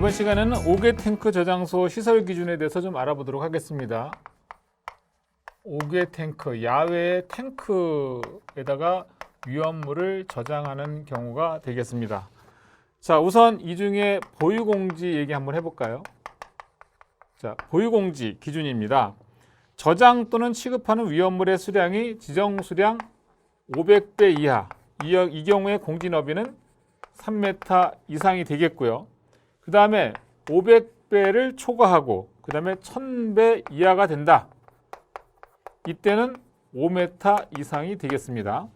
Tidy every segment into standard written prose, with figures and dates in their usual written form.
이번 시간에는 5개 탱크 저장소 시설 기준에 대해서 좀 알아보도록 하겠습니다. 5개 탱크, 야외 탱크에다가 위험물을 저장하는 경우가 되겠습니다. 자, 우선 이 중에 보유공지 얘기 한번 해볼까요? 자, 보유공지 기준입니다. 저장 또는 취급하는 위험물의 수량이 지정 수량 500배 이하, 이 경우에 공지 너비는 3m 이상이 되겠고요. 그 다음에 500배를 초과하고 그 다음에 1000배 이하가 된다. 이때는 5m 이상이 되겠습니다.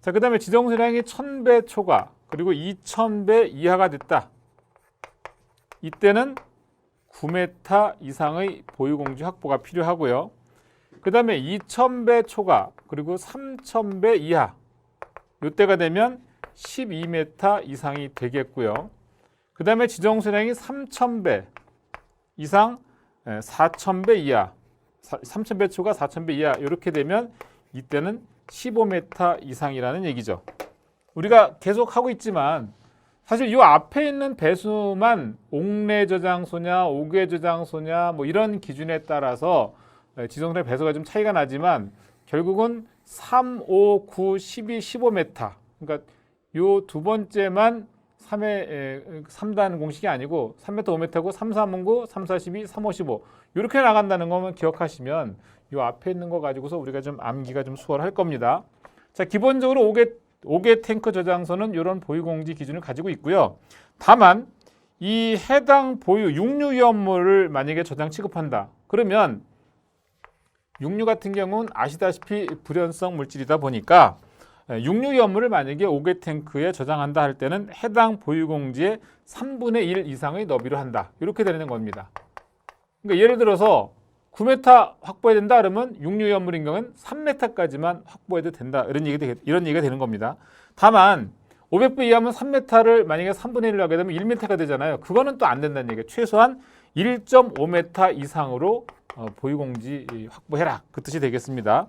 자, 그 다음에 지정 수량이 1000배 초과 그리고 2000배 이하가 됐다. 이때는 9m 이상의 보유공지 확보가 필요하고요. 그 다음에 2000배 초과 그리고 3000배 이하, 이때가 되면 12m 이상이 되겠고요. 그 다음에 지정 수량이 3000배 이상 4000배 이하, 3000배 초과 4000배 이하, 이렇게 되면 이때는 15m 이상이라는 얘기죠. 우리가 계속 하고 있지만 사실 이 앞에 있는 배수만 옥내 저장소냐 5개 저장소냐 뭐 이런 기준에 따라서 지정수량 배수가 좀 차이가 나지만 결국은 3, 5, 9, 12, 15m, 그러니까 요 두 번째만 3단 공식이 아니고 3m, 5m고 3, 3, 9, 3, 4, 12, 3, 5, 15 이렇게 나간다는 것만 기억하시면 요 앞에 있는 거 가지고서 우리가 좀 암기가 좀 수월할 겁니다. 자, 기본적으로 5개 탱크 저장소는 이런 보유공지 기준을 가지고 있고요. 다만 이 해당 보유 육류 위험물을 만약에 저장 취급한다. 그러면 육류 같은 경우는 아시다시피 불연성 물질이다 보니까 육류 위험물을 만약에 5개 탱크에 저장한다 할 때는 해당 보유공지의 3분의 1 이상의 너비로 한다. 이렇게 되는 겁니다. 그러니까 예를 들어서 9m 확보해야 된다 그러면 육류 위험물인 경우는 3m까지만 확보해도 된다. 이런 얘기가 되는 겁니다. 다만 500배 이하면 3m를 만약에 3분의 1로 하게 되면 1m가 되잖아요. 그거는 또 안 된다는 얘기예요. 최소한 1.5m 이상으로 보유공지 확보해라. 그 뜻이 되겠습니다.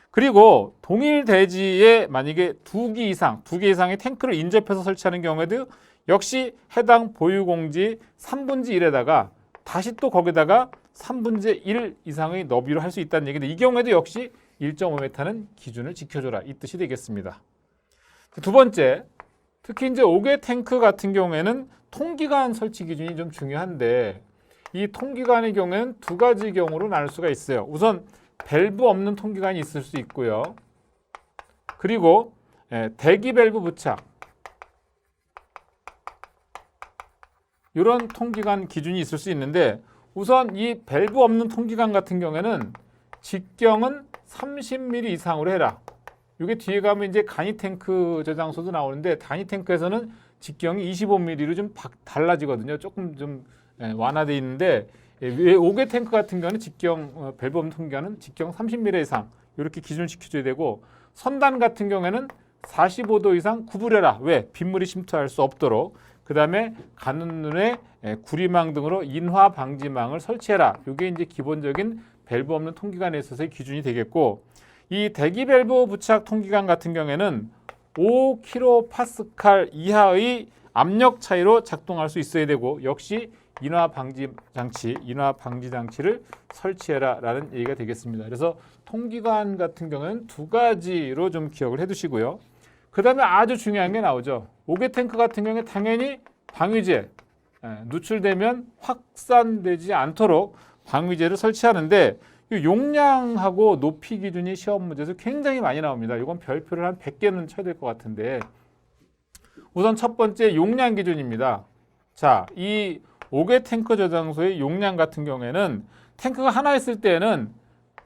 그리고 동일 대지에 만약에 2개 이상의 탱크를 인접해서 설치하는 경우에도 역시 해당 보유공지 3분의 1에다가 다시 또 거기다가 3분의 1 이상의 너비로 할 수 있다는 얘기인데 이 경우에도 역시 1.5m는 기준을 지켜줘라. 이 뜻이 되겠습니다. 두 번째, 특히 이제 5개 탱크 같은 경우에는 통기관 설치 기준이 좀 중요한데 이 통기관의 경우에는 두 가지 경우로 나눌 수가 있어요. 우선 밸브 없는 통기관이 있을 수 있고요. 그리고 대기 밸브 부착, 이런 통기관 기준이 있을 수 있는데 우선 이 밸브 없는 통기관 같은 경우에는 직경은 30mm 이상으로 해라. 이게 뒤에 가면 이제 간이 탱크 저장소도 나오는데 간이 탱크에서는 직경이 25mm로 좀 달라지거든요. 조금 좀 완화되어 있는데 5개 탱크 같은 경우는 직경 밸브 없는 통기관은 직경 30mm 이상 이렇게 기준을 지켜줘야 되고 선단 같은 경우에는 45도 이상 구부려라. 왜? 빗물이 침투할 수 없도록. 그 다음에 가는눈에 구리망 등으로 인화 방지망을 설치해라. 이게 이제 기본적인 밸브 없는 통기관에 있어서의 기준이 되겠고 이 대기 밸브 부착 통기관 같은 경우에는 5kPa 이하의 압력 차이로 작동할 수 있어야 되고 역시 인화 방지 장치를 설치해라 라는 얘기가 되겠습니다. 그래서 통기관 같은 경우는 두 가지로 좀 기억을 해 두시고요. 그 다음에 아주 중요한 게 나오죠. 5개 탱크 같은 경우에 당연히 방위제, 누출되면 확산되지 않도록 방위제를 설치하는데 이 용량하고 높이 기준이 시험 문제에서 굉장히 많이 나옵니다. 이건 별표를 한 100개는 쳐야 될 것 같은데 우선 첫 번째 용량 기준입니다. 자, 이 5개 탱크 저장소의 용량 같은 경우에는 탱크가 하나 있을 때는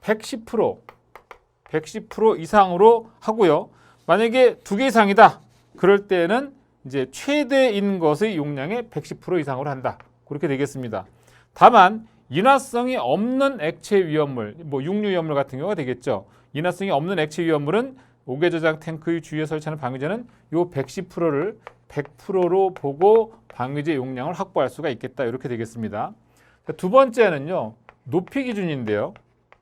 110% 이상으로 하고요. 만약에 2개 이상이다. 그럴 때는 이제 최대인 것의 용량의 110% 이상으로 한다. 그렇게 되겠습니다. 다만 인화성이 없는 액체 위험물, 뭐 육류 위험물 같은 경우가 되겠죠. 인화성이 없는 액체 위험물은 5개 저장 탱크의 주위에 설치하는 방위제는 요 110%를 100%로 보고 방위제 용량을 확보할 수가 있겠다. 이렇게 되겠습니다. 두 번째는요. 높이 기준인데요.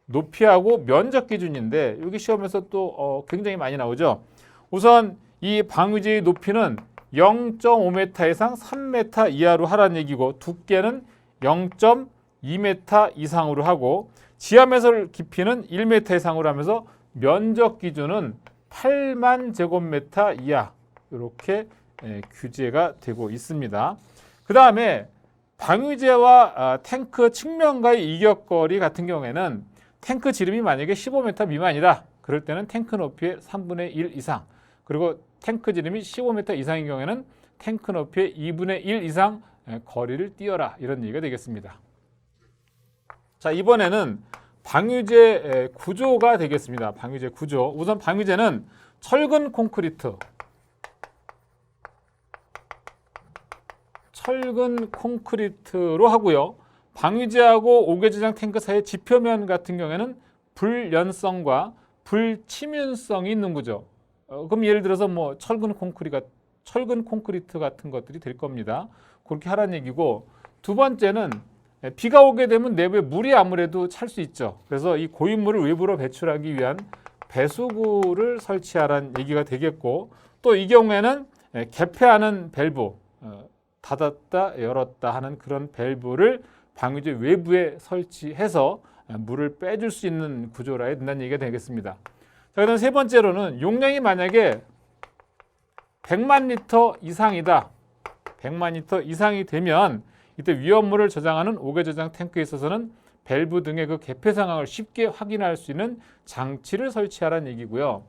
높이하고 면적 기준인데 여기 시험에서 또 굉장히 많이 나오죠. 우선 이 방위제의 높이는 0.5m 이상 3m 이하로 하라는 얘기고, 두께는 0.2m 이상으로 하고, 지하매설 깊이는 1m 이상으로 하면서 면적 기준은 8만 제곱미터 이하, 이렇게 규제가 되고 있습니다. 그 다음에 방위제와 탱크 측면과의 이격거리 같은 경우에는 탱크 지름이 만약에 15m 미만이다. 그럴 때는 탱크 높이의 3분의 1 이상, 그리고 탱크 지름이 15m 이상인 경우에는 탱크 높이의 2분의 1 이상 거리를 띄어라, 이런 얘기가 되겠습니다. 자, 이번에는 방위제 구조가 되겠습니다. 방위제 구조. 우선 방위제는 철근 콘크리트로 하고요. 방위제하고 오개저장 탱크 사이의 지표면 같은 경우에는 불연성과 불침윤성이 있는 구조. 그럼 예를 들어서 뭐 철근 콘크리트 같은 것들이 될 겁니다. 그렇게 하라는 얘기고, 두 번째는 비가 오게 되면 내부에 물이 아무래도 찰 수 있죠. 그래서 이 고인물을 외부로 배출하기 위한 배수구를 설치하라는 얘기가 되겠고, 또 이 경우에는 개폐하는 밸브, 닫았다 열었다 하는 그런 밸브를 방위제 외부에 설치해서 물을 빼줄 수 있는 구조라 해야 된다는 얘기가 되겠습니다. 자, 그다음 세 번째로는 용량이 만약에 100만 리터 이상이다. 100만 리터 이상이 되면 이때 위험물을 저장하는 오개저장 탱크에 있어서는 밸브 등의 그 개폐 상황을 쉽게 확인할 수 있는 장치를 설치하라는 얘기고요.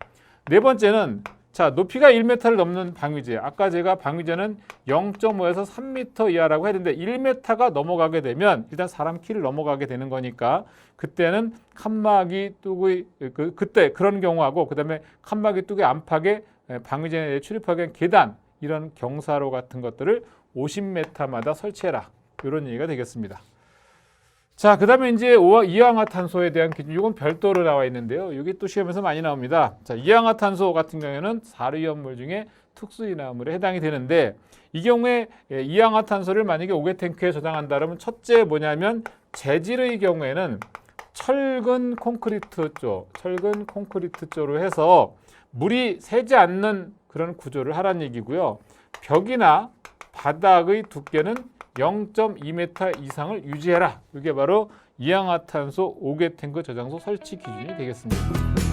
네 번째는 자, 높이가 1m를 넘는 방위제. 아까 제가 방위제는 0.5에서 3m 이하라고 했는데 1m가 넘어가게 되면 일단 사람 키를 넘어가게 되는 거니까 그때는 칸막이 뚜기 그때 그런 경우하고, 그다음에 칸막이 뚜기 안팎에 방위제에 출입하기 위한 계단, 이런 경사로 같은 것들을 50m마다 설치해라, 이런 얘기가 되겠습니다. 자, 그 다음에 이제 이氧화탄소에 대한 기준, 이건 별도로 나와 있는데요. 여기 또 시험에서 많이 나옵니다. 자, 이氧화탄소 같은 경우에는 사르위험물 중에 특수인화물에 해당이 되는데, 이 경우에 이氧화탄소를 만약에 오개탱크에 저장한다 그러면 첫째 뭐냐면, 재질의 경우에는 철근 콘크리트 쪽으로 해서 물이 새지 않는 그런 구조를 하라는 얘기고요. 벽이나 바닥의 두께는 0.2m 이상을 유지해라. 이게 바로 이氧화탄소 오개탱크 저장소 설치 기준이 되겠습니다.